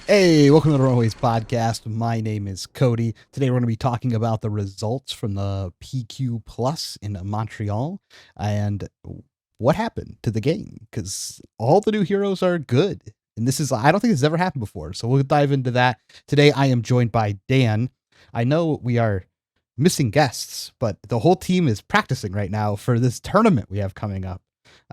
Hey, welcome to the Runaways podcast. My name is Cody. Today we're going to be talking about the results from the PQ Plus in Montreal and what happened to the game because all the new heroes are good. And I don't think this has ever happened before. So we'll dive into that. Today I am joined by Dan. I know we are missing guests, but the whole team is practicing right now for this tournament we have coming up.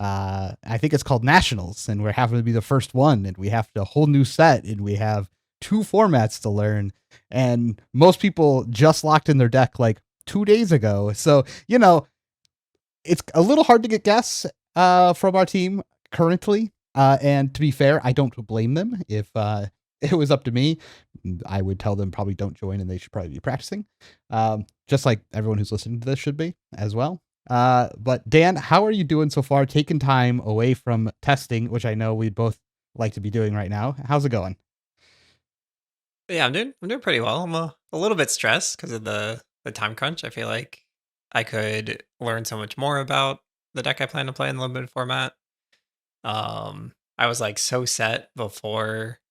I think it's called Nationals, and we're having to be the first one, and we have a whole new set, and we have two formats to learn. And most people just locked in their deck like 2 days ago. So, it's a little hard to get guests from our team currently. And to be fair, I don't blame them. If it was up to me, I would tell them probably don't join and they should probably be practicing. Just like everyone who's listening to this should be as well. But Dan, how are you doing so far? Taking time away from testing, which I know we'd both like to be doing right now. How's it going? Yeah, I'm doing pretty well. I'm a little bit stressed because of the time crunch. I feel like I could learn so much more about the deck I plan to play in the limited format. I was like so set before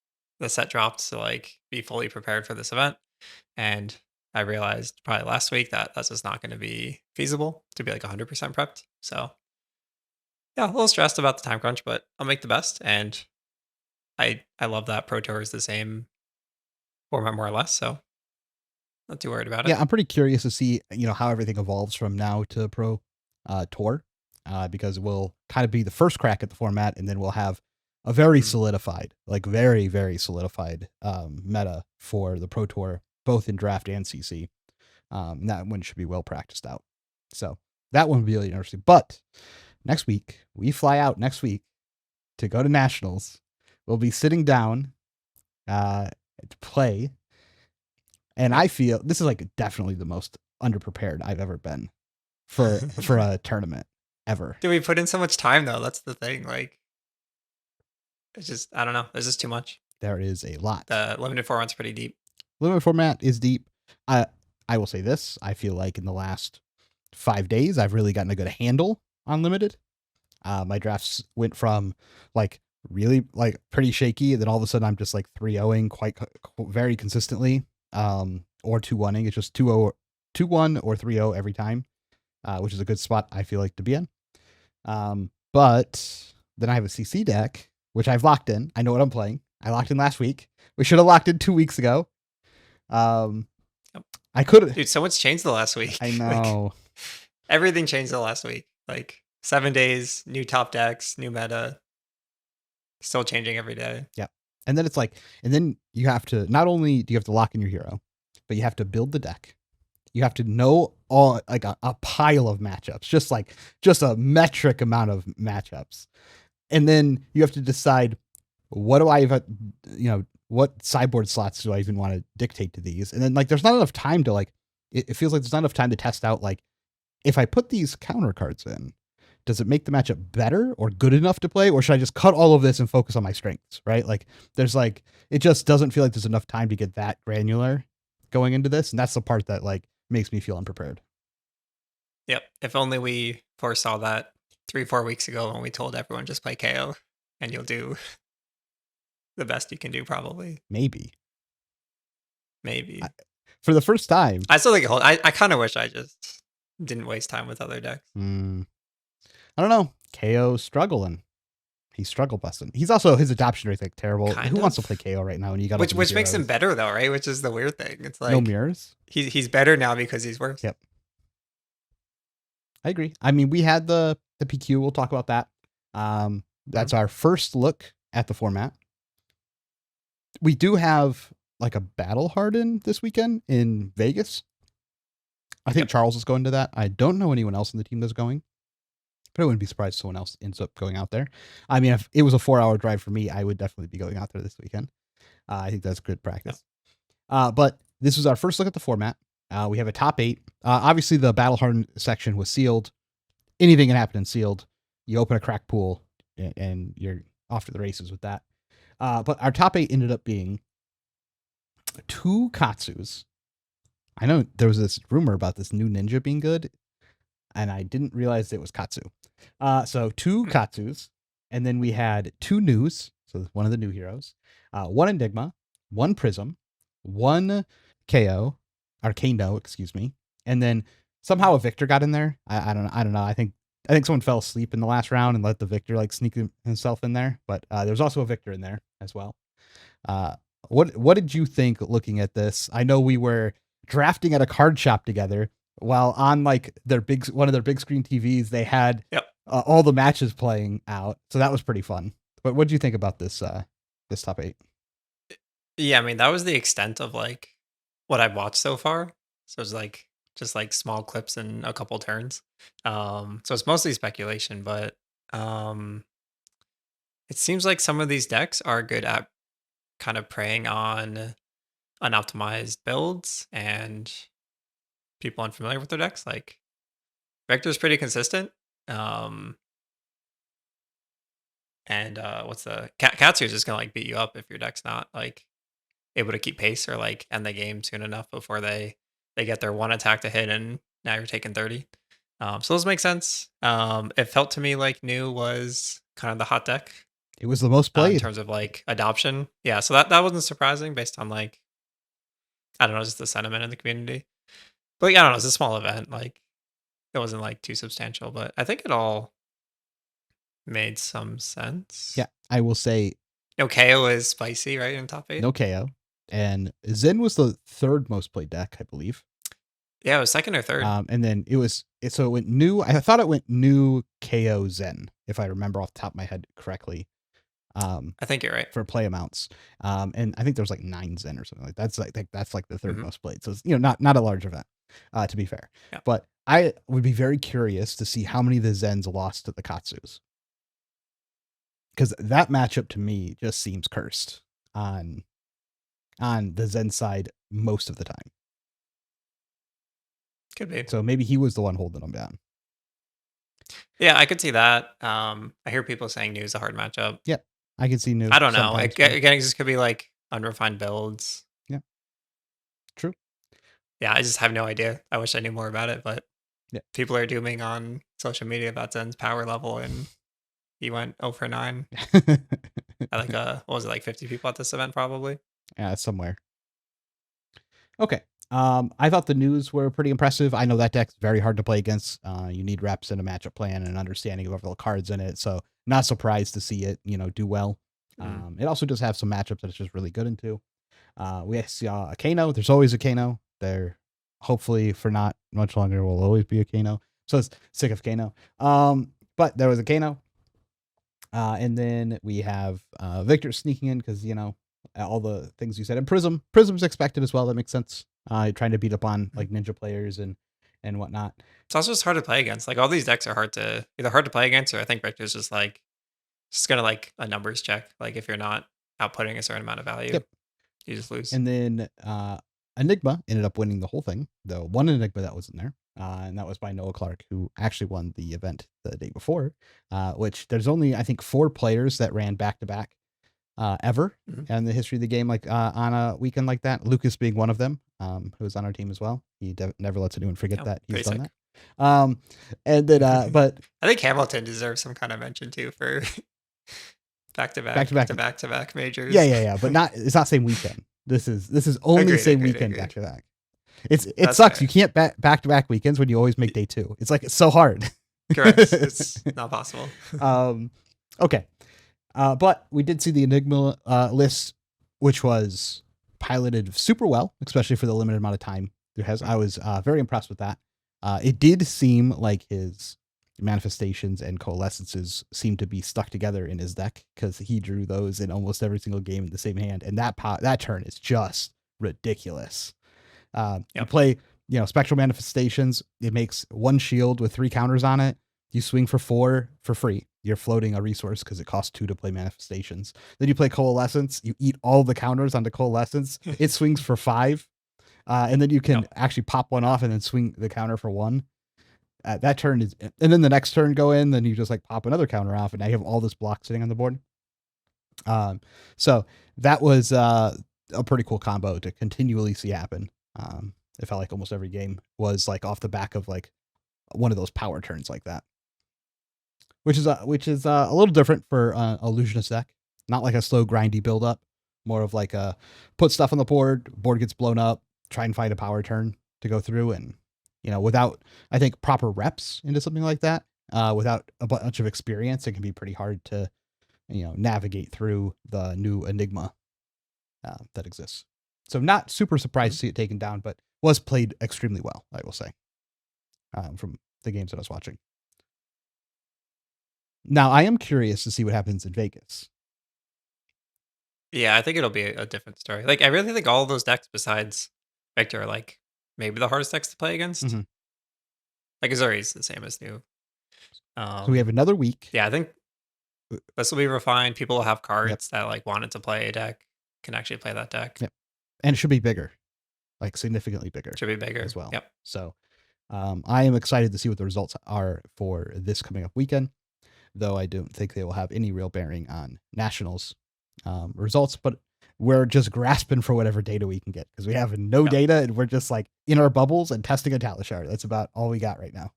the set dropped to like be fully prepared for this event, and I realized probably last week that that's just not going to be feasible to be like 100% prepped. So yeah, a little stressed about the time crunch, but I'll make the best. And I love that Pro Tour is the same format more or less, so not too worried about it. Yeah, I'm pretty curious to see, how everything evolves from now to Pro Tour, because we'll kind of be the first crack at the format, and then we'll have a very Mhm. solidified, like very, very solidified meta for the Pro Tour, both in draft and CC. That one should be well practiced out. So that one will be really interesting. But next week, we fly out next week to go to Nationals. We'll be sitting down to play. And I feel this is like definitely the most underprepared I've ever been for a tournament ever. Do we put in so much time though? That's the thing. Like, it's just I don't know. There's just too much. There is a lot. The limited format's pretty deep. Limited format is deep. I I will say this. I feel like in the last 5 days, I've really gotten a good handle on limited. My drafts went from like really like pretty shaky, and then all of a sudden I'm just like 3-0ing very consistently, or 2-1ing. It's just 2-0, 2-1 or 3-0 every time, which is a good spot I feel like to be in. But then I have a CC deck, which I've locked in. I know what I'm playing. I locked in last week. We should have locked in 2 weeks ago. Um, Yep. I could. Dude, so much changed the last week. I Like know. everything changed the last week. Like 7 days, new top decks, new meta, still changing every day. Yeah. And then it's like, and then you have to, not only do you have to lock in your hero, but you have to build the deck. You have to know all like a pile of matchups, just a metric amount of matchups. And then you have to decide, what do I even, what sideboard slots do I even want to dictate to these? And then like, there's not enough time to like, it feels like there's not enough time to test out, like, if I put these counter cards in, does it make the matchup better or good enough to play? Or should I just cut all of this and focus on my strengths? Right. Like there's like, it just doesn't feel like there's enough time to get that granular going into this. And that's the part that like makes me feel unprepared. Yep. If only we foresaw that 3-4 weeks ago when we told everyone just play KO and you'll do the best you can do. Probably, Maybe. I, maybe. for the first time. I still think I kind of wish I just didn't waste time with other decks. I don't know. KO's struggling. He's struggle busting. He's also, his adoption rate's like terrible. Kind Who wants to of. play KO right now when you got Which makes him better though, right? Which is the weird thing. It's no like mirrors? he's better now because he's worse. Yep. I agree. I mean, we had the PQ. We'll talk about that. That's our first look at the format. We do have like a battle harden this weekend in Vegas. I think Charles is going to that. I don't know anyone else in the team that's going, but I wouldn't be surprised if someone else ends up going out there. I mean, if it was a 4-hour drive for me, I would definitely be going out there this weekend. I think that's good practice. But this was our first look at the format. We have a top 8. Obviously, the battle harden section was sealed. Anything can happen in sealed. You open a crack pool, and you're off to the races with that. But our top 8 ended up being 2 Katsus. I know there was this rumor about this new ninja being good, and I didn't realize it was Katsu. So 2 Katsus, and then we had 2 news, so one of the new heroes, 1 Enigma, 1 Prism, 1 KO, or Kano, excuse me, and then somehow a Victor got in there. I don't know. I don't know. I think someone fell asleep in the last round and let the Victor like sneak himself in there. But there's also a Victor in there as well. Uh, what did you think looking at this? I know we were drafting at a card shop together while on like one of their big screen TVs. They had Yep. all the matches playing out, so that was pretty fun. But what did you think about this top 8? Yeah, I mean, that was the extent of like what I've watched so far. So it's like just like small clips and a couple turns. So it's mostly speculation, but um it seems like some of these decks are good at kind of preying on unoptimized builds and people unfamiliar with their decks. Like Vector's pretty consistent. Um and what's the Katsu is just gonna like beat you up if your deck's not like able to keep pace or like end the game soon enough before they get their one attack to hit and now you're taking 30. So those make sense. It felt to me like new was kind of the hot deck It was the most in played. terms of like adoption. Yeah, so that wasn't surprising based on like I don't know, just the sentiment in the community. But yeah, I don't know, it's a small event. Like it wasn't like too substantial, but I think it all made some sense. Yeah, I will say No, KO is spicy, right? In top 8. no KO, and Zen was the 3rd most played deck, I believe. Yeah, it was 2nd or 3rd. And then so it went new. I thought it went new KO Zen, if I remember off the top of my head correctly. I think you're right. For play amounts. And I think there was like 9 Zen or something like that. That's like the 3rd Mhm. most played. So it's, not a large event, to be fair. Yeah. But I would be very curious to see how many of the Zens lost to the Katsus. Because that matchup to me just seems cursed on the Zen side most of the time. Could be. So maybe he was the one holding them down. Yeah, I could see that. I hear people saying new is a hard matchup. Yeah, I can see new. I don't know. sometimes, Again, it just could be like unrefined builds. Yeah. True. Yeah, I just have no idea. I wish I knew more about it, but Yeah. people are dooming on social media about Zen's power level, and he went 0 for 9. I like what was it, like 50 people at this event probably? Yeah, somewhere. Okay. I thought the news were pretty impressive. I know that deck's very hard to play against. You need reps and a matchup plan and an understanding of all the cards in it. So not surprised to see it, do well. It also does have some matchups that it's just really good into. We saw a Kano. There's always a Kano. There, hopefully for not much longer, will always be a Kano. So it's sick of Kano. But there was a Kano. And then we have Victor sneaking in because, all the things you said. And Prism's expected as well. That makes sense. Trying to beat up on like ninja players and whatnot. It's also just hard to play against. Like all these decks are hard to play against, or I think Victor's just gonna like a numbers check. Like if you're not outputting a certain amount of value, Yep. you just lose. And then Enigma ended up winning the whole thing. The one Enigma that was in there. And that was by Noah Clark, who actually won the event the day before, which there's only, I think, 4 players that ran back-to-back ever in the history of the game, like on a weekend like that. Lucas being one of them, who was on our team as well. He never lets anyone forget that he's done sick. that. And then, but I think Hamilton deserves some kind of mention too for back-to-back majors. Yeah. But it's not same weekend. This is only same weekend back-to-back. It sucks. Fair. You can't back-to-back weekends when you always make day 2. It's like, it's so hard. Correct. It's not possible. Okay. But we did see the Enigma list, which was piloted super well, especially for the limited amount of time there has. I was very impressed with that. It did seem like his manifestations and coalescences seemed to be stuck together in his deck because he drew those in almost every single game in the same hand. And that turn is just ridiculous. You play, Spectral Manifestations. It makes 1 shield with 3 counters on it. You swing for 4 for free. You're floating a resource because it costs 2 to play Manifestations. Then you play Coalescence. You eat all the counters onto Coalescence. It swings for 5. And then you can actually pop 1 off and then swing the counter for 1. That turn is, and then the next turn go in, then you just like pop another counter off, and now you have all this block sitting on the board. So that was a pretty cool combo to continually see happen. It felt like almost every game was like off the back of like one of those power turns like that, which is a little different for Illusionist deck. Not like a slow grindy build up, more of like a put stuff on the board gets blown up, try and find a power turn to go through, and without I think proper reps into something like that, without a bunch of experience, it can be pretty hard to navigate through the new enigma that exists. So not super surprised to see it taken down, but was played extremely well, I will say, from the games that I was watching. Now, I am curious to see what happens in Vegas. Yeah, I think it'll be a different story. Like, I really think all of those decks besides Victor are like maybe the hardest decks to play against. Mm-hmm. Like, Azuri's the same as new. So we have another week. Yeah, I think this will be refined. People will have cards Yep. that like wanted to play a deck can actually play that deck. Yep. And it should be bigger, like significantly bigger. Should be bigger as well. Yep. So I am excited to see what the results are for this coming up weekend, though I don't think they will have any real bearing on Nationals results, but we're just grasping for whatever data we can get because we have no data and we're just like in our bubbles and testing a talent shard. That's about all we got right now.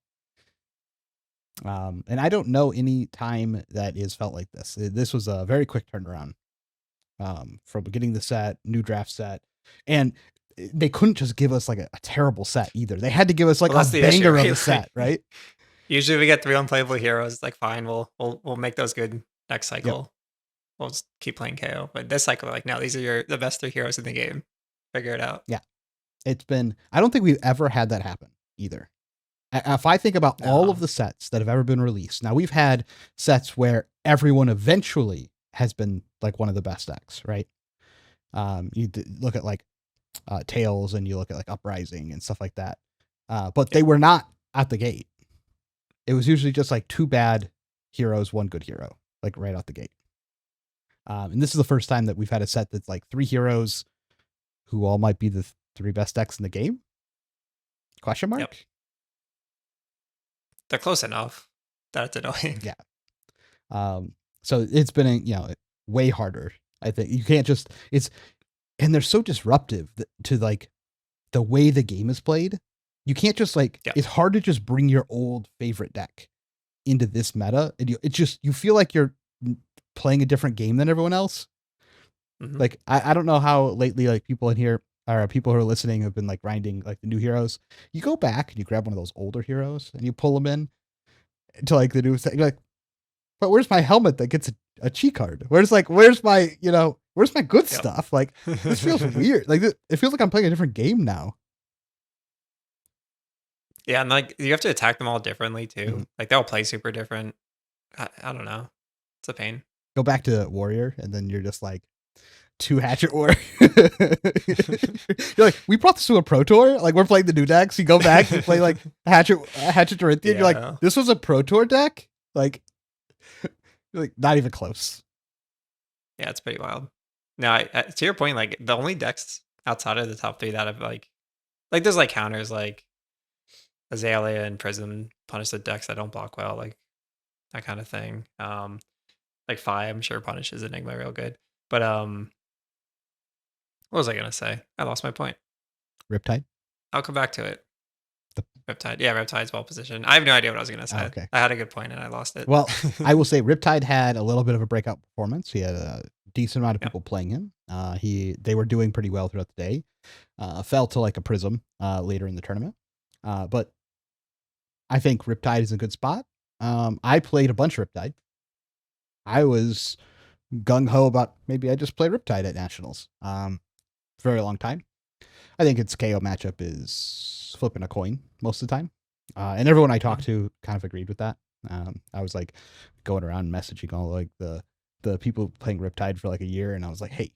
And I don't know any time that is felt like this. This was a very quick turnaround from getting the set, new draft set, and they couldn't just give us like a terrible set either. They had to give us like a banger of a set, right? Usually we get 3 unplayable heroes. It's like, fine, we'll make those good next cycle. Yep. We'll just keep playing KO. But this cycle, like, no, these are the best 3 heroes in the game. Figure it out. Yeah. It's been, I don't think we've ever had that happen either. If I think about all of the sets that have ever been released, now we've had sets where everyone eventually has been like one of the best decks, right? You look at like Tails and you look at like Uprising and stuff like that. But they were not at the gate. It was usually just like 2 bad heroes, 1 good hero, like right out the gate. And this is the first time that we've had a set that's like 3 heroes who all might be the 3 best decks in the game? Question mark? Yep. They're close enough that it's annoying. Yeah. So it's been, way harder. I think you can't just, and they're so disruptive to like the way the game is played. You can't just like, it's hard to just bring your old favorite deck into this meta. And you feel like you're playing a different game than everyone else. Mm-hmm. Like, I don't know how lately, like people in here or people who are listening have been like grinding like the new heroes. You go back and you grab one of those older heroes and you pull them in to like the new set. You're like, but where's my helmet that gets a cheat card? Where's my, where's my good stuff? Like, this feels weird. Like, it feels like I'm playing a different game now. Yeah, and like you have to attack them all differently too. Mm-hmm. Like they all play super different. I don't know. It's a pain. Go back to Warrior, and then you're just like 2 Hatchet Warrior. You're like, we brought this to a Pro Tour. Like we're playing the new decks. You go back and play like Hatchet Dorinthian. Yeah. You're like, this was a Pro Tour deck. Like not even close. Yeah, it's pretty wild. Now, to your point, like the only decks outside of the top 3 that have like there's like counters like Azalea and Prism punish the decks that don't block well, like that kind of thing. Like Fi, I'm sure punishes Enigma real good. But what was I gonna say? I lost my point. Riptide? I'll come back to it. Riptide. Yeah, Riptide's well positioned. I have no idea what I was gonna say. Okay. I had a good point and I lost it. Well, I will say Riptide had a little bit of a breakout performance. He had a decent amount of people playing him. They were doing pretty well throughout the day. Fell to like a Prism later in the tournament. But I think Riptide is a good spot. I played a bunch of Riptide. I was gung-ho about maybe I just play Riptide at Nationals for a very long time. I think its KO matchup is flipping a coin most of the time. And everyone I talked to kind of agreed with that. I was like going around messaging all like the people playing Riptide for like a year, and I was like, hey,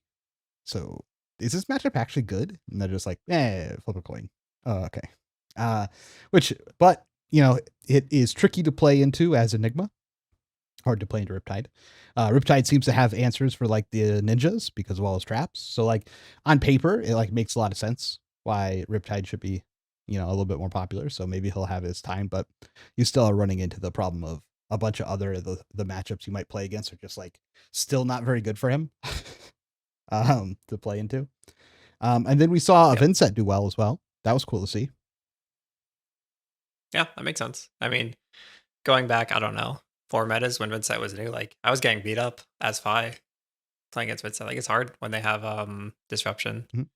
so is this matchup actually good? And they're just like, flip a coin. Oh, okay. But it is tricky to play into as Enigma. Hard to play into Riptide. Riptide seems to have answers for like the ninjas because of all his traps. So like on paper, it like makes a lot of sense why Riptide should be, a little bit more popular. So maybe he'll have his time, but you still are running into the problem of a bunch of other the matchups you might play against are just like still not very good for him to play into. And then we saw a Vincent do well as well. That was cool to see. Yeah, that makes sense. I mean, going back, I don't know, 4 metas when Vincent was new, like I was getting beat up as Fi playing against mid set. Like it's hard when they have disruption. Mhm.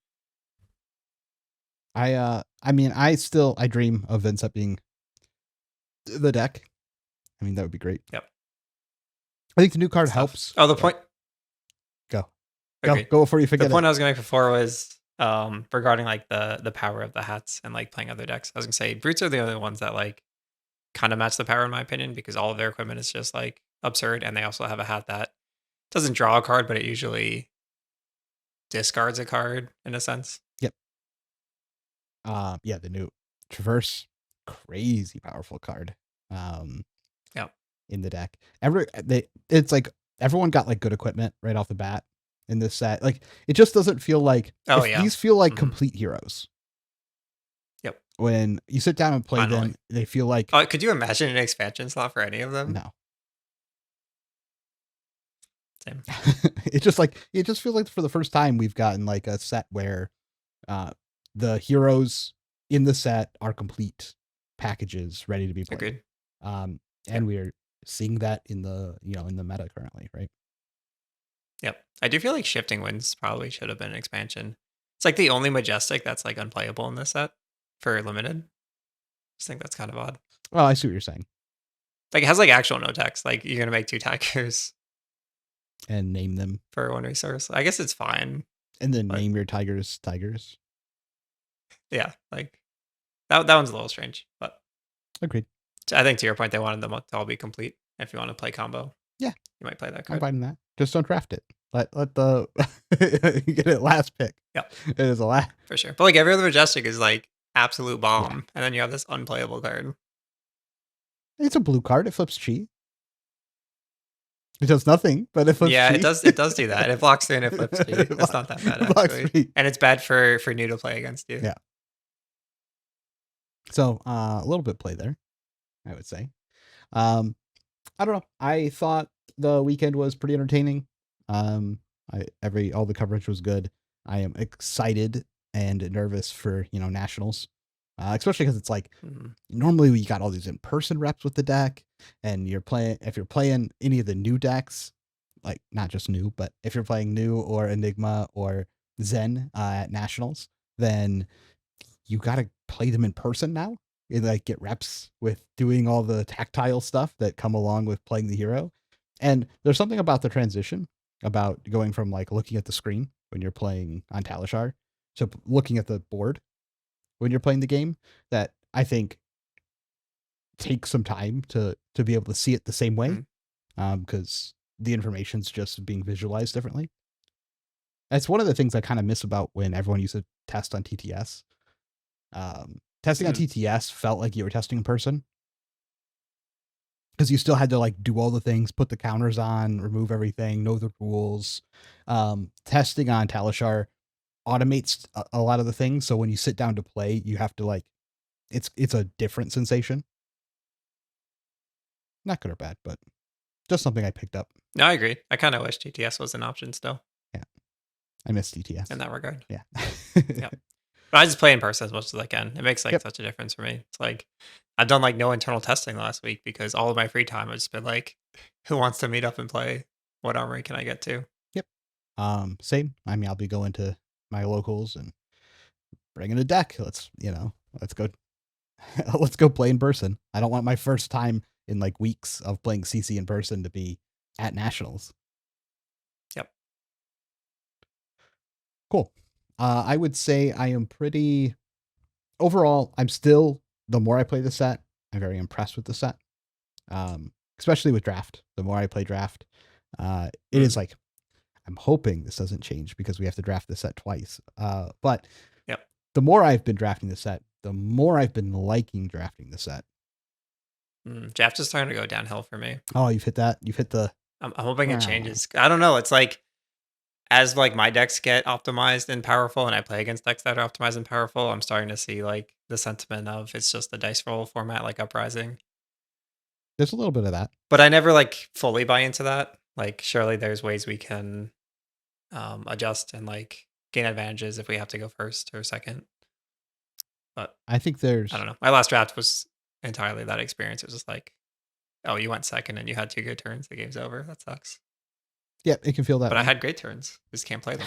I mean, I dream of Vincent being the deck. I mean, that would be great. Yep. I think the new card helps. Oh, the point. Go Agreed. go before you forget The point it. I was going to make before was regarding like the power of the hats and like playing other decks. I was gonna say brutes are the only ones that like kind of match the power in my opinion because all of their equipment is just like absurd, and they also have a hat that doesn't draw a card, but it usually discards a card in a sense. Yep. Yeah, the new Traverse, crazy powerful card. Yeah. In the deck. It's like everyone got like good equipment right off the bat in this set. Like it just doesn't feel like these feel like complete heroes. Yep. When you sit down and play them, they feel like could you imagine an expansion slot for any of them? No. Same. It just feels like for the first time we've gotten like a set where the heroes in the set are complete packages ready to be played. Agreed. And we're seeing that in the in the meta currently, right? Yep. I do feel like Shifting Winds probably should have been an expansion. It's like the only Majestic that's like unplayable in this set for limited. I just think that's kind of odd. Well, I see what you're saying. Like it has like actual no text. Like you're gonna make 2 tigers and name them for 1 resource. I guess it's fine. And then name your tigers. Yeah, like that one's a little strange, but agreed. I think to your point, they wanted them to all be complete. If you want to play combo, yeah, you might play that card. I'm fine with that. Just don't draft it. Let the you get it last pick. Yeah, it is a last for sure. But like every other Majestic is like absolute bomb, and then you have this unplayable card. It's a blue card. It flips chi. It does nothing, but it flips chi. It does. It does do that. It blocks 3 and it flips chi. That's not that bad actually. And it's bad for new to play against you. Yeah. So a little bit play there, I would say. I don't know. I thought the weekend was pretty entertaining. All the coverage was good. I am excited and nervous for nationals, especially because it's like normally we got all these in-person reps with the deck, and if you're playing any of the new decks, like not just new, but if you're playing new or Enigma or Zen at nationals, then you got to play them in person now. And like get reps with doing all the tactile stuff that come along with playing the hero. And there's something about the transition about going from like looking at the screen when you're playing on Talishar to looking at the board when you're playing the game that I think takes some time to be able to see it the same way, because the information's just being visualized differently. That's one of the things I kind of miss about when everyone used to test on TTS. Testing on TTS felt like you were testing in person, because you still had to like do all the things, put the counters on, remove everything, know the rules. Testing on Talishar automates a lot of the things, so when you sit down to play, you have to like it's a different sensation. Not good or bad, but just something I picked up. No, I agree. I kind of wish TTS was an option still. Yeah, I miss TTS in that regard. Yeah. Yeah. But I just play in person as much as I can. It makes like such a difference for me. It's like I've done like no internal testing last week because all of my free time has just been like, who wants to meet up and play? What armory can I get to? Yep. Same. I mean, I'll be going to my locals and bringing a deck. Let's go. Let's go play in person. I don't want my first time in like weeks of playing CC in person to be at nationals. Yep. Cool. I would say I am pretty overall. I'm still, the more I play the set, I'm very impressed with the set. Especially with draft. The more I play draft, it is like, I'm hoping this doesn't change because we have to draft the set twice. But the more I've been drafting the set, the more I've been liking drafting the set. Draft is starting to go downhill for me. Oh, you've hit that. You've hit the. I'm hoping it changes. I don't know. It's like, as like my decks get optimized and powerful and I play against decks that are optimized and powerful, I'm starting to see like the sentiment of it's just the dice roll format, like Uprising. There's a little bit of that. But I never like fully buy into that. Like surely there's ways we can adjust and like gain advantages if we have to go first or second. But I think I don't know. My last draft was entirely that experience. It was just like, oh, you went second and you had 2 good turns. The game's over. That sucks. Yeah, it can feel that But I way. had great turns. Just can't play them.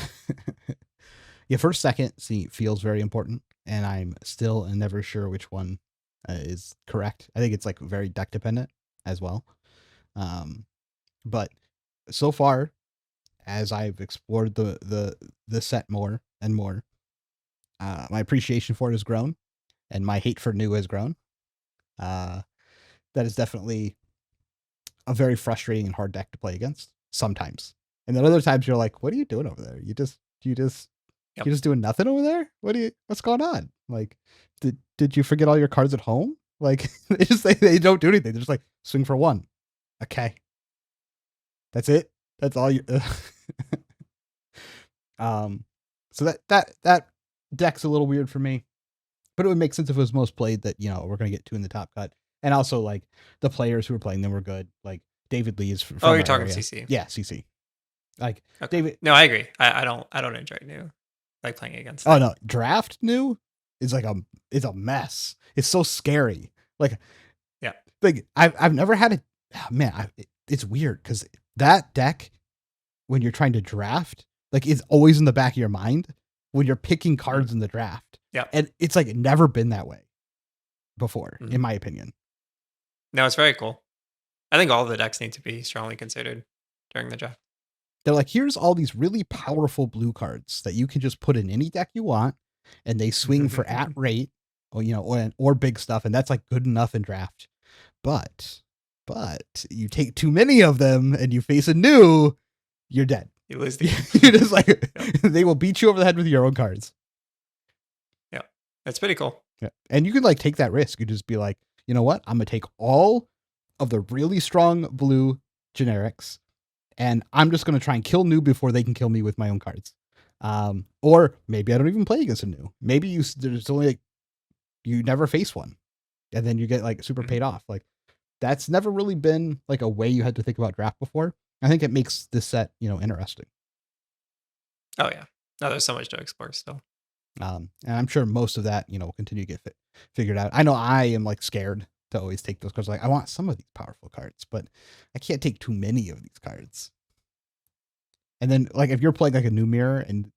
Yeah, first, second, see, feels very important, and I'm still never sure which one is correct. I think it's like very deck dependent as well. Um, but so far, as I've explored the set more and more, my appreciation for it has grown, and my hate for new has grown. Uh, that is definitely a very frustrating and hard deck to play against sometimes. And then other times you're like, what are you doing over there? Yep. You're just doing nothing over there? What's going on? Like, did you forget all your cards at home? Like they don't do anything. They're just like swing for one. Okay. That's it. That's all you um so that deck's a little weird for me. But it would make sense if it was most played that, we're gonna get two in the top cut. And also like the players who were playing them were good. Like David Lee is Oh, from you're our talking area. CC. Yeah, CC. Like Okay. David. No, I agree. I don't enjoy new like playing against Oh them. no, draft new is like is a mess. It's so scary. Like Yeah. I've never had it. Oh, man, it's weird because that deck when you're trying to draft, like it's always in the back of your mind when you're picking cards in the draft. Yeah. And it's like never been that way before, in Mhm. my opinion. No, it's very cool. I think all the decks need to be strongly considered during the draft. They're like, here's all these really powerful blue cards that you can just put in any deck you want, and they swing for at rate, or big stuff, and that's like good enough in draft. But you take too many of them and you face a new, you're dead. You lose the game. You're just like Yep. they will beat you over the head with your own cards. Yeah. That's pretty cool. Yeah. And you could like take that risk. You just be like, you know what? I'm gonna take all of the really strong blue generics, and I'm just gonna try and kill new before they can kill me with my own cards. Or maybe I don't even play against a new. Maybe there's only like you never face one, and then you get like super paid off. Like that's never really been like a way you had to think about draft before. I think it makes this set interesting. Oh yeah. No, there's so much to explore still. And I'm sure most of that will continue to get figured out. I know I am like scared to always take those cards. Like I want some of these powerful cards, but I can't take too many of these cards. And then like if you're playing like a new mirror and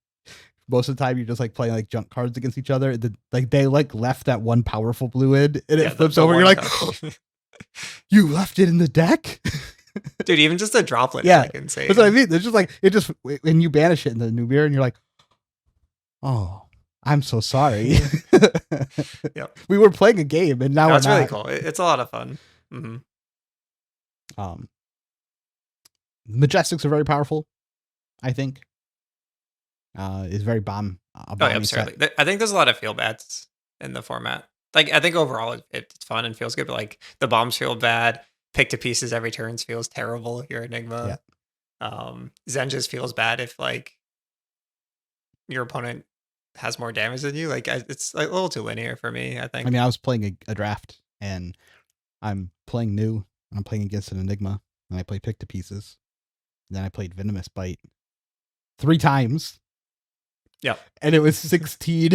most of the time you're just like playing like junk cards against each other, like they like left that one powerful blue in and it flips over. You're like, you left it in the deck. Dude, even just a droplet yeah, is like insane. That's what I mean. It's just like when you banish it in the new mirror and you're like, oh, I'm so sorry. Yep. We were playing a game and now That's we're not. really cool. It's a lot of fun. Mm-hmm. Majestics are very powerful, I think. Is very bomb. Oh, yeah, absurdly. I think there's a lot of feel bads in the format. Like, I think overall it's fun and feels good, but like the bombs feel bad. Pick to pieces every turn feels terrible. Your Enigma. Zen just feels bad if like your opponent has more damage than you. Like, it's like a little too linear for me, I think. I mean, I was playing a draft and I'm playing new. I'm playing against an Enigma and I play pick to pieces. And then I played Venomous Bite 3 times. Yeah. And it was 16.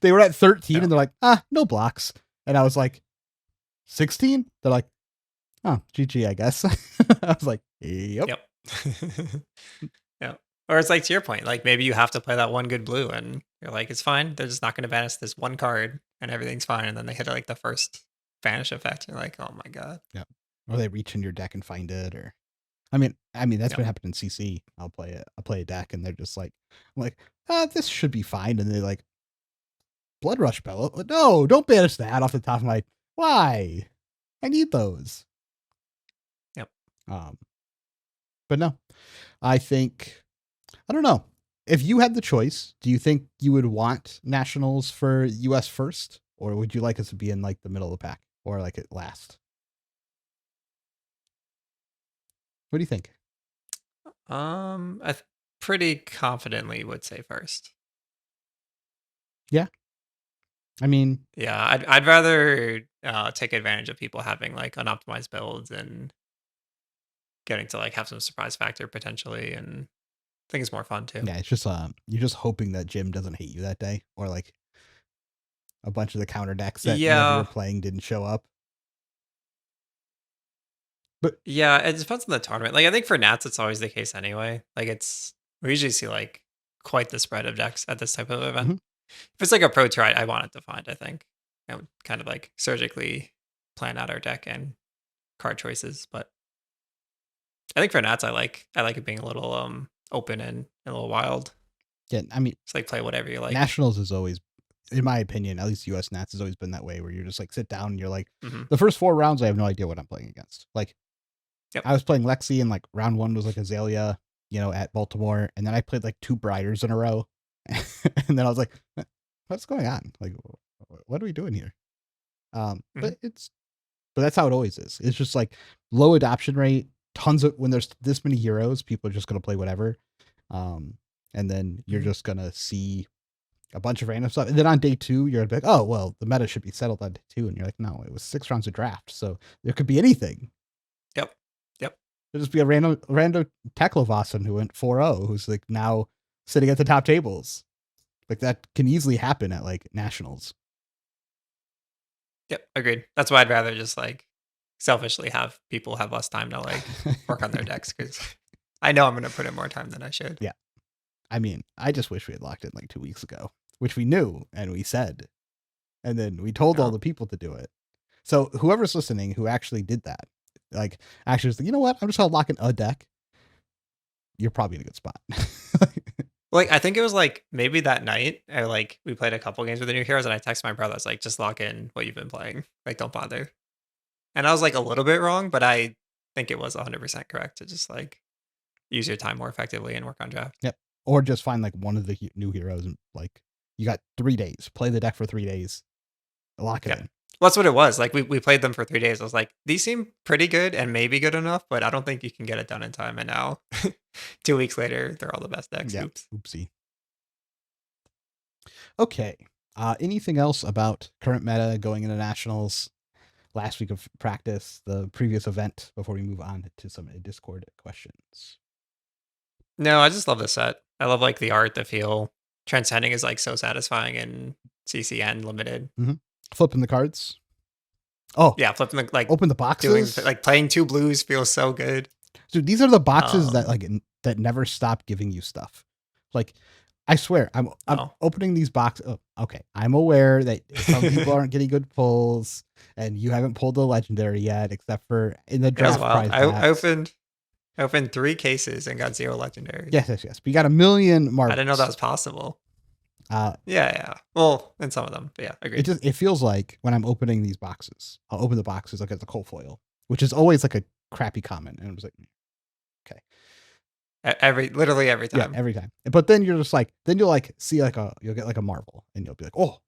They were at 13 and they're like, no blocks. And I was like, 16? They're like, oh, GG, I guess. I was like, yep. Yeah. Or it's like to your point, like maybe you have to play that one good blue and you're like, it's fine. They're just not going to banish this one card and everything's fine. And then they hit like the first banish effect. You're like, oh my God. Yeah. Or they reach in your deck and find it. Or I mean that's been happening in CC. I'll play a deck and they're just like, I'm like, this should be fine. And they're like, Blood Rush Bellow. No, don't banish that off the top of my. Why? I need those. Yep. But no, I think I don't know. If you had the choice, do you think you would want nationals for US first, or would you like us to be in like the middle of the pack, or like at last? What do you think? I pretty confidently would say first. Yeah. I mean, yeah, I'd rather take advantage of people having like unoptimized builds and getting to like have some surprise factor potentially, and I think it's more fun too. Yeah, it's just you're just hoping that Jim doesn't hate you that day, or like a bunch of the counter decks that whenever you're playing didn't show up. Yeah, it depends on the tournament. Like I think for Nats, it's always the case anyway. Like we usually see like quite the spread of decks at this type of event. Mhm. If it's like a pro tour, I want it defined. I think I would kind of like surgically plan out our deck and card choices. But I think for Nats, I like it being a little open and a little wild. Yeah, I mean, Just like play whatever you like. Nationals is always, in my opinion, at least US Nats has always been that way, where you're just like sit down and you're like, Mm-hmm. the first 4 rounds, I have no idea what I'm playing against. Like, Yep. I was playing Lexi, and like round 1 was like Azalea, at Baltimore, and then I played like 2 Briars in a row, and then I was like, what's going on? Like, what are we doing here? Mm-hmm. But that's how it always is. It's just like low adoption rate, tons of when there's this many heroes, people are just gonna play whatever, and then you're Mm-hmm. just gonna see a bunch of random stuff. And then on day 2, you're like, oh, well, the meta should be settled on day 2. And you're like, no, it was 6 rounds of draft. So there could be anything. Yep. Yep. There'll just be a random Teklovasan who went 4-0, who's like now sitting at the top tables. Like that can easily happen at like nationals. Yep. Agreed. That's why I'd rather just like selfishly have people have less time to like work on their decks because I know I'm going to put in more time than I should. Yeah. I mean, I just wish we had locked in like 2 weeks ago, which we knew and we said, and then we told all the people to do it. So whoever's listening who actually did that, like actually was like, you know what? I'm just gonna lock in a deck. You're probably in a good spot. Like I think it was like maybe that night we played a couple games with the new heroes and I texted my brother. I was like, just lock in what you've been playing. Like don't bother. And I was like a little bit wrong, but I think it was 100% correct to just like use your time more effectively and work on draft. Yep. Or just find like one of the new heroes and like you got 3 days. Play the deck for 3 days. Lock it in. Well, that's what it was. Like we played them for 3 days. I was like, these seem pretty good and maybe good enough, but I don't think you can get it done in time. And now 2 weeks later, they're all the best decks. Yeah. Oops. Oopsie. Okay. Anything else about current meta going into nationals? Last week of practice, the previous event, before we move on to some Discord questions. No, I just love the set. I love like the art, the feel. Transcending is like so satisfying in CCN limited. Mm-hmm. Flipping the cards. Oh Yeah, flipping the like open the doing boxes. like playing 2 blues feels so good. Dude, these are the boxes that never stop giving you stuff. Like, I swear, I'm opening these boxes. Oh, okay, I'm aware that some people aren't getting good pulls, and you haven't pulled the legendary yet, except for in the draft prize. I opened 3 cases and got 0 legendaries. Yes. But you got 1 million marbles. I didn't know that was possible. Yeah. Well, in some of them, but yeah, agreed. It feels like when I'm opening these boxes, I'll open the boxes like as a cold foil, which is always like a crappy comment, and I was like, okay, Literally every time. Yeah, every time. But then you're just like, then you'll like see like you'll get like a marble, and you'll be like, oh,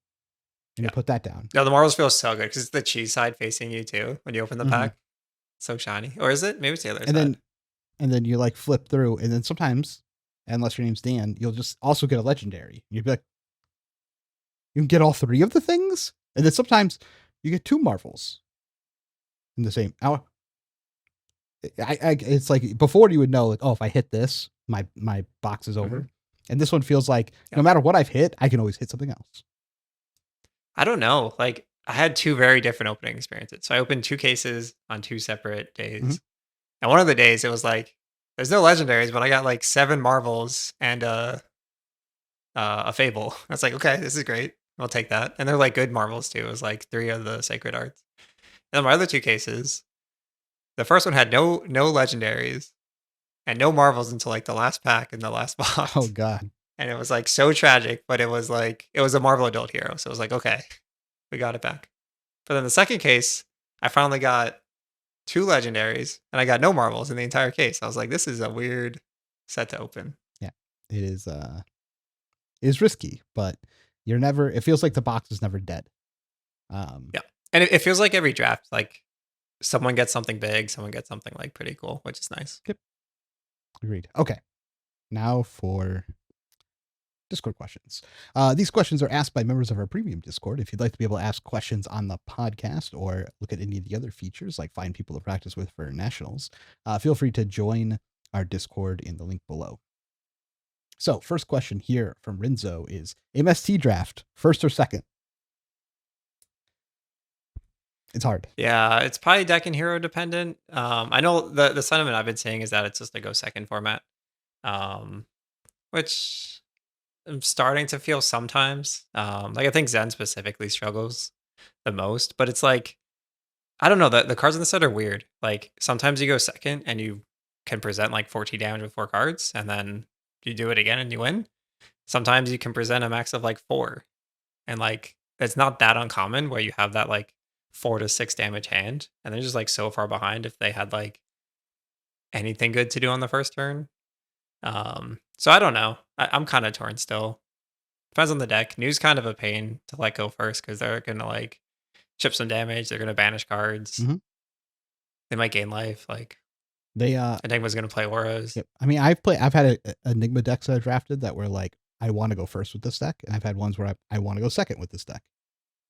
and you put that down. No, the marbles feel so good because it's the cheese side facing you too when you open the pack. So shiny, or is it? Maybe it's the other side. And then you like flip through, and then sometimes, unless your name's Dan, you'll just also get a legendary. You'd be like, you can get all 3 of the things, and then sometimes you get 2 marvels in the same hour. It's like before you would know, like, oh, if I hit this, my box is over. And this one feels like no matter what I've hit, I can always hit something else. I don't know. Like I had 2 very different opening experiences. So I opened 2 cases on 2 separate days. And one of the days it was like, there's no legendaries, but I got like 7 marvels and a fable. I was like, okay, this is great. I'll take that. And they're like good marvels too. It was like 3 of the sacred arts. And then my other 2 cases, the first one had no legendaries and no marvels until like the last pack in the last box. Oh god. And it was like so tragic, but it was a Marvel adult hero. So it was like, okay, we got it back. But then the second case, I finally got 2 legendaries and I got no marvels in the entire case. I was like, this is a weird set to open. Yeah. It is risky, but it feels like the box is never dead. Yeah. And it feels like every draft, like someone gets something big, someone gets something like pretty cool, which is nice. Yep. Agreed. Okay. Now for Discord questions. These questions are asked by members of our premium Discord. If you'd like to be able to ask questions on the podcast or look at any of the other features, like find people to practice with for nationals, feel free to join our Discord in the link below. So, first question here from Rinzo is MST draft, first or second? It's hard. Yeah, it's probably deck and hero dependent. I know the sentiment I've been seeing is that it's just a go second format, um, which I'm starting to feel sometimes. Like I think Zen specifically struggles the most, but it's like I don't know. The cards in the set are weird. Like sometimes you go second and you can present like 14 damage with 4 cards, and then you do it again and you win. Sometimes you can present a max of like 4, and like it's not that uncommon where you have that like 4 to 6 damage hand, and they're just like so far behind if they had like anything good to do on the first turn. So I don't know. I'm kind of torn still. Depends on the deck. New's kind of a pain to let go first because they're gonna like chip some damage. They're gonna banish cards. Mhm. They might gain life. Like They Enigma's gonna play auras. Yep. I mean, I've had a Enigma decks that I drafted that were like, I want to go first with this deck, and I've had ones where I want to go second with this deck.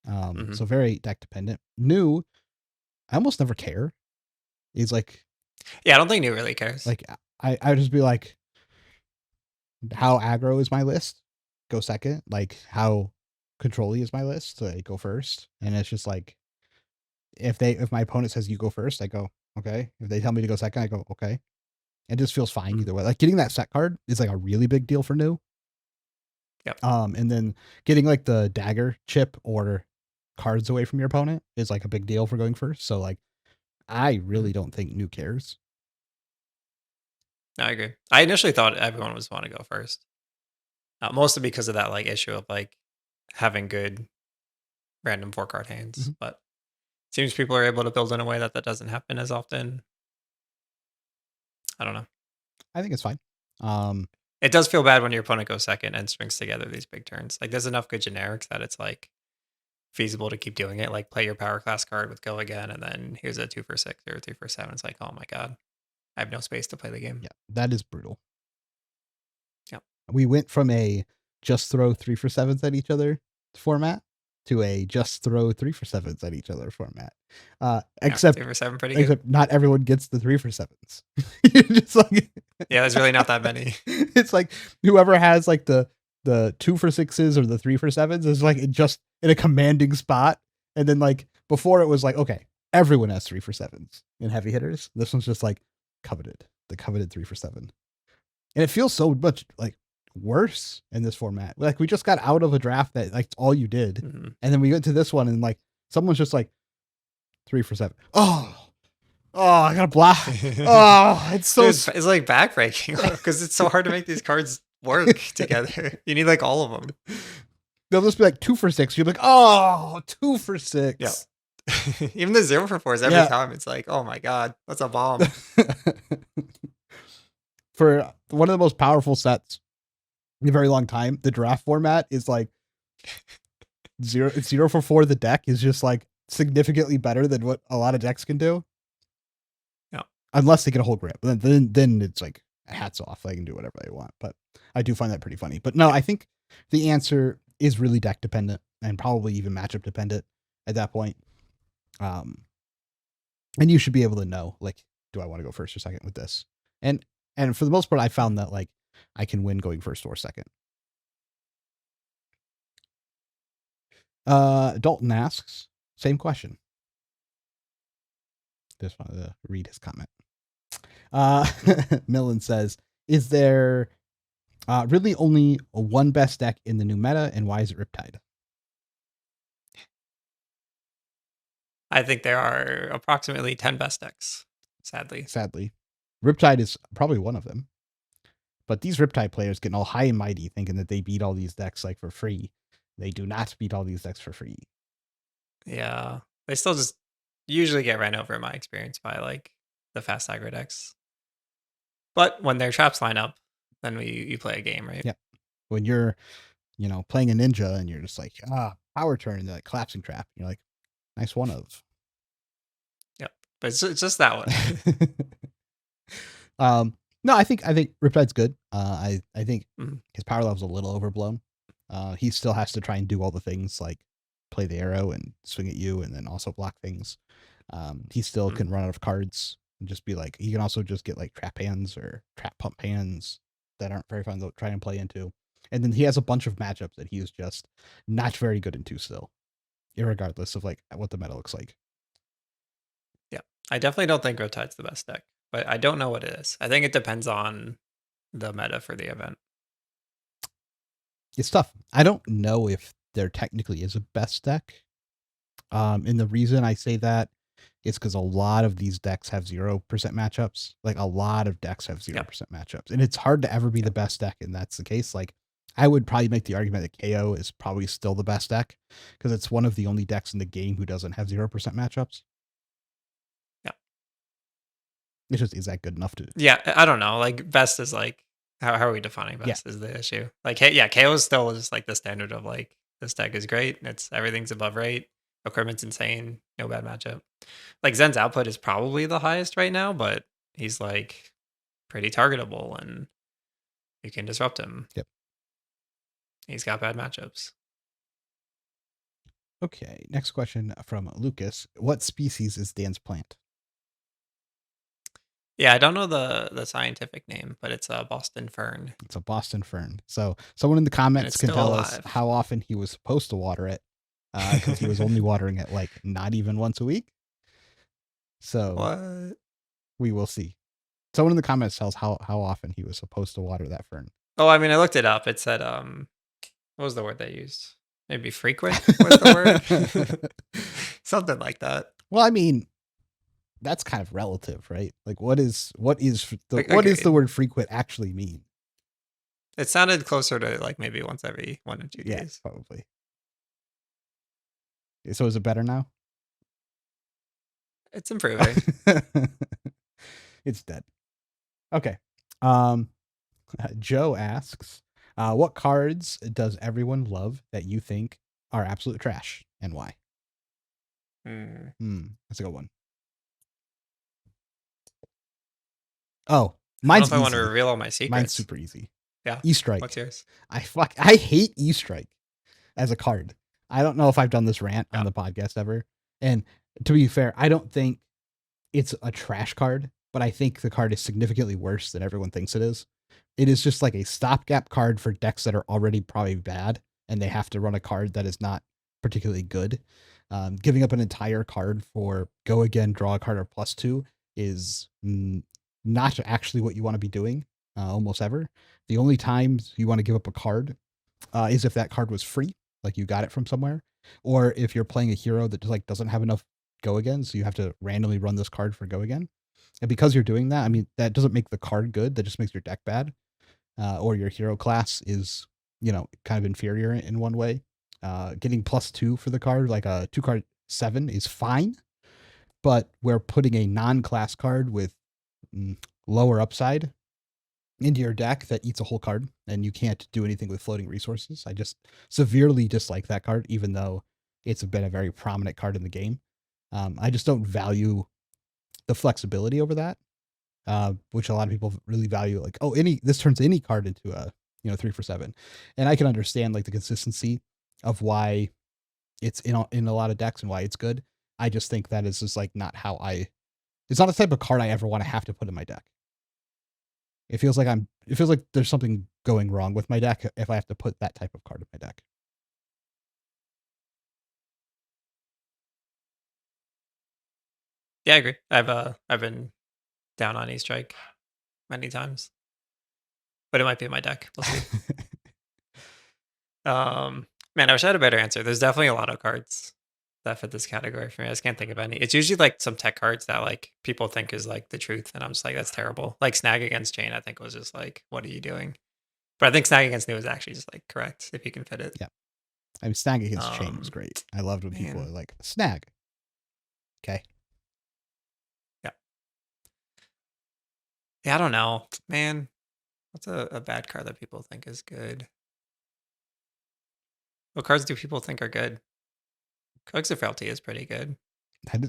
Mhm. So very deck dependent. New, I almost never care. It's Yeah, I don't think New really cares. like I just be like, how aggro is my list? Go second. Like how control-y is my list? So I go first. And it's just like if my opponent says you go first, I go, okay. If they tell me to go second, I go, okay. It just feels fine Mhm. either way. Like getting that set card is like a really big deal for New. Yep. And then getting like the dagger chip or cards away from your opponent is like a big deal for going first. So like I really Mhm. don't think New cares. I agree. I initially thought everyone was want to go first, mostly because of that like issue of like having good random 4 card hands. Mm-hmm. But seems people are able to build in a way that doesn't happen as often. I don't know. I think it's fine. Um, It does feel bad when your opponent goes second and strings together these big turns. Like there's enough good generics that it's like feasible to keep doing it. Like play your power class card with go again, and then here's a 2 for 6 or a 3 for 7. It's like, oh my god, I have no space to play the game. yeah, that is brutal. Yep. We went from a just throw 3 for 7s at each other format to a just throw 3 for 7s at each other format. Yeah, Except 3 for 7, pretty good. except not everyone gets the 3 for 7s. You're just like Yeah, there's really not that many. it's like whoever has like the 2 for 6s or the 3 for 7s is like just in a commanding spot. And then like before it was like, okay, everyone has 3 for 7s in heavy hitters. This one's just like the coveted 3 for 7. And it feels so much like worse in this format. Like we just got out of a draft that like all you did. Mhm. And then we went to this one and like someone's just like 3 for 7. Oh, I got a block. Oh, it's so Dude, it's like backbreaking because it's so hard to make these cards work together. You need like all of them. they'll just be like 2 for 6. You're like, oh, 2 for 6. Yeah. Even the 0 for 4s every Yeah. time. It's like, oh my god, that's a bomb. For one of the most powerful sets in a very long time, the draft format is like 0 for 4. The deck is just like significantly better than what a lot of decks can do. Yeah. Unless they get a whole grip. Then it's like hats off. They can do whatever they want. But I do find that pretty funny. But no, I think the answer is really deck dependent and probably even matchup dependent at that point. And you should be able to know, like, do I want to go first or second with this? And for the most part, I found that like I can win going first or second. Dalton asks, same question. Just wanted to read his comment. Millen says, is there really only one best deck in the new meta, and why is it Riptide? I think there are approximately 10 best decks, sadly. Sadly, Riptide is probably one of them. But these Riptide players getting all high and mighty thinking that they beat all these decks like for free. They do not beat all these decks for free. Yeah. They still just usually get ran over in my experience by like the fast aggro decks. But when their traps line up, then you play a game, right? Yeah. When you're, playing a ninja and you're just like, power turn, and they're like collapsing trap. And you're like, nice one of. Yep. But it's just that one. No, I think Riptide's good. I think Mhm. his power level's a little overblown. He still has to try and do all the things like play the arrow and swing at you and then also block things. He still can run out of cards and just be like, he can also just get like trap hands or trap pump hands that aren't very fun to try and play into. And then he has a bunch of matchups that he is just not very good into still, irregardless of like what the meta looks like. I definitely don't think Riptide's the best deck, but I don't know what it is. I think it depends on the meta for the event. It's tough. I don't know if there technically is a best deck. And the reason I say that is because a lot of these decks have 0% matchups. Like a lot of decks have 0% matchups. And it's hard to ever be the best deck, and that's the case. Like I would probably make the argument that KO is probably still the best deck because it's one of the only decks in the game who doesn't have 0% matchups. Yeah. It's just, is that good enough to? Yeah, I don't know. Like best is like how are we defining best is the issue. Like yeah, KO is still just like the standard of like this deck is great. It's everything's above rate. Equipment's insane. No bad matchup. Like Zen's output is probably the highest right now, but he's like pretty targetable and you can disrupt him. Yep. He's got bad matchups. Okay, next question from Lucas. What species is Dan's plant? Yeah, I don't know the scientific name, but it's a Boston fern. It's a Boston fern. So someone in the comments can tell alive. us how often he was supposed to water it, because he was only watering it like not even once a week. So what? We will see. Someone in the comments tells how often he was supposed to water that fern. Oh, I mean, I looked it up. It said, what was the word they used? Maybe frequent was the word. Something like that. Well, I mean, that's kind of relative, right? Like, what is the word frequent actually mean? It sounded closer to like maybe once every 1 or 2 days. Probably. So is it better now? It's improving. It's dead. Okay. Joe asks, what cards does everyone love that you think are absolute trash, and why? That's a good one. Oh, mine's I want to reveal all my secrets. Mine's super easy. Yeah. E-Strike. What's yours? I hate E-Strike as a card. I don't know if I've done this rant on the podcast ever. And to be fair, I don't think it's a trash card, but I think the card is significantly worse than everyone thinks it is. It is just like a stopgap card for decks that are already probably bad, and they have to run a card that is not particularly good. Giving up an entire card for go again, draw a card or +2 is not actually what you want to be doing almost ever. The only times you want to give up a card is if that card was free, like you got it from somewhere, or if you're playing a hero that like doesn't have enough go again, so you have to randomly run this card for go again. And because you're doing that, I mean, that doesn't make the card good. That just makes your deck bad, or your hero class is, kind of inferior in one way. Getting +2 for the card, like a 2-card 7, is fine, but we're putting a non-class card with lower upside into your deck that eats a whole card, and you can't do anything with floating resources. I just severely dislike that card, even though it's been a very prominent card in the game. I just don't value the flexibility over that, which a lot of people really value. Like, oh, this turns any card into a 3 for 7, and I can understand like the consistency of why it's in a lot of decks and why it's good. I just think that is just like not how it's not the type of card I ever want to have to put in my deck. It feels like there's something going wrong with my deck if I have to put that type of card in my deck. Yeah, I agree. I've been down on E-Strike many times, but it might be in my deck. We'll see. Man, I wish I had a better answer. There's definitely a lot of cards that fit this category for me. I just can't think of any. It's usually like some tech cards that like people think is like the truth, and I'm just like, that's terrible. Like Snag Against Chain, I think was just like, what are you doing? But I think Snag Against New is actually just like correct if you can fit it. Yeah, I mean, Snag Against Chain was great. I loved when people are like, Snag. Okay. Yeah. Yeah, I don't know, man. What's a bad card that people think is good? What cards do people think are good? Cogs of Frailty is pretty good.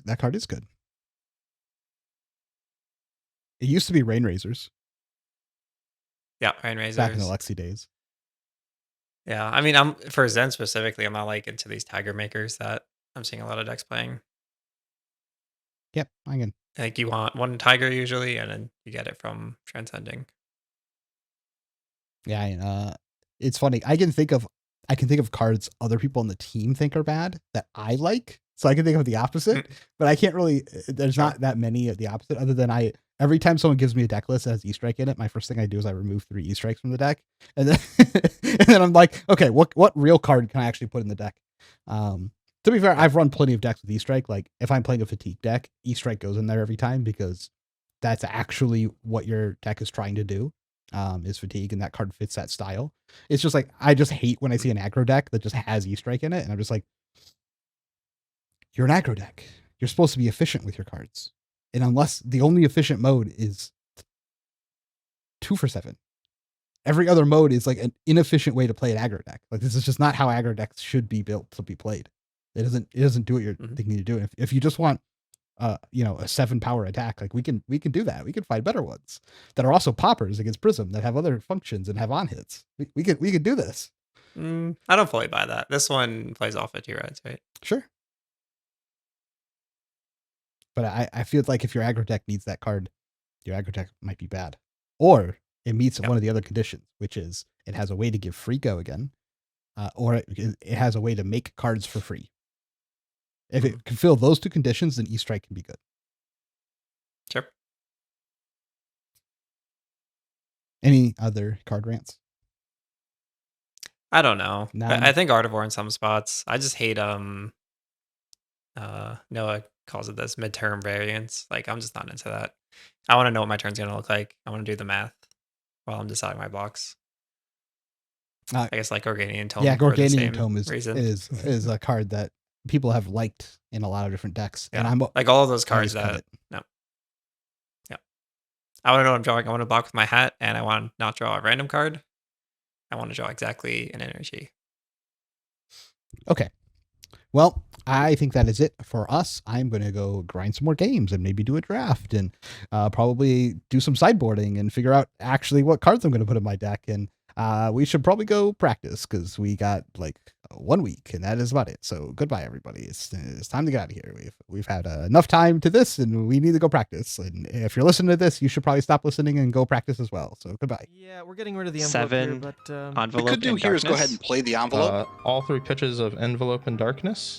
That card is good. It used to be Rain Razors. Yeah, Rain Razors. Back in the Lexi days. Yeah, I mean, I'm for Zen specifically, I'm not like into these Tiger Makers that I'm seeing a lot of decks playing. Yep, I can. Like you want one Tiger usually, and then you get it from Transcending. Yeah, it's funny. I can think of cards other people on the team think are bad that I like, So I can think of the opposite, but I can't really. There's not that many of the opposite, other than every time someone gives me a deck list that has E-Strike in it, my first thing I do is I remove 3 E-Strikes from the deck, and then and then I'm like, okay, what real card can I actually put in the deck? To be fair, I've run plenty of decks with E-Strike. Like if I'm playing a fatigue deck, E-Strike goes in there every time because that's actually what your deck is trying to do. Is fatigue, and that card fits that style. It's just like I just hate when I see an aggro deck that just has E-Strike in it, and I'm just like, you're an aggro deck. You're supposed to be efficient with your cards, and unless the only efficient mode is 2 for 7, every other mode is like an inefficient way to play an aggro deck. Like this is just not how aggro decks should be built to be played. It doesn't do what you're thinking to do. And if you just want a 7 power attack, like we can do that. We can find better ones that are also poppers against Prism that have other functions and have on hits. We could do this. I don't fully buy that. This one plays off of 2 reds, right? Sure. But I feel like if your aggro deck needs that card, your aggro deck might be bad. Or it meets one of the other conditions, which is it has a way to give free go again, or it has a way to make cards for free. If it can fill those 2 conditions, then E-Strike can be good. Sure. Any other card rants? I don't know. None? I think Artivore in some spots. I just hate Noah calls it this midterm variance. Like I'm just not into that. I want to know what my turn's gonna look like. I want to do the math while I'm deciding my blocks. I guess like Gorganian Tome. Yeah, Gorganian Tome is a card that people have liked in a lot of different decks. Yeah. And I'm like all of those cards that no. Yeah. I want to know what I'm drawing. I want to block with my hat, and I want to not draw a random card. I want to draw exactly an energy. Okay. Well, I think that is it for us. I'm going to go grind some more games and maybe do a draft and probably do some sideboarding and figure out actually what cards I'm going to put in my deck. And we should probably go practice because we got like 1 week and that is about it. So goodbye, everybody. It's time to get out of here. We've had enough time to this and we need to go practice. And if you're listening to this, you should probably stop listening and go practice as well. So goodbye. Yeah, we're getting rid of the envelope 7 here, but envelope. What we could do here is go ahead and play the envelope. All 3 pitches of envelope and darkness.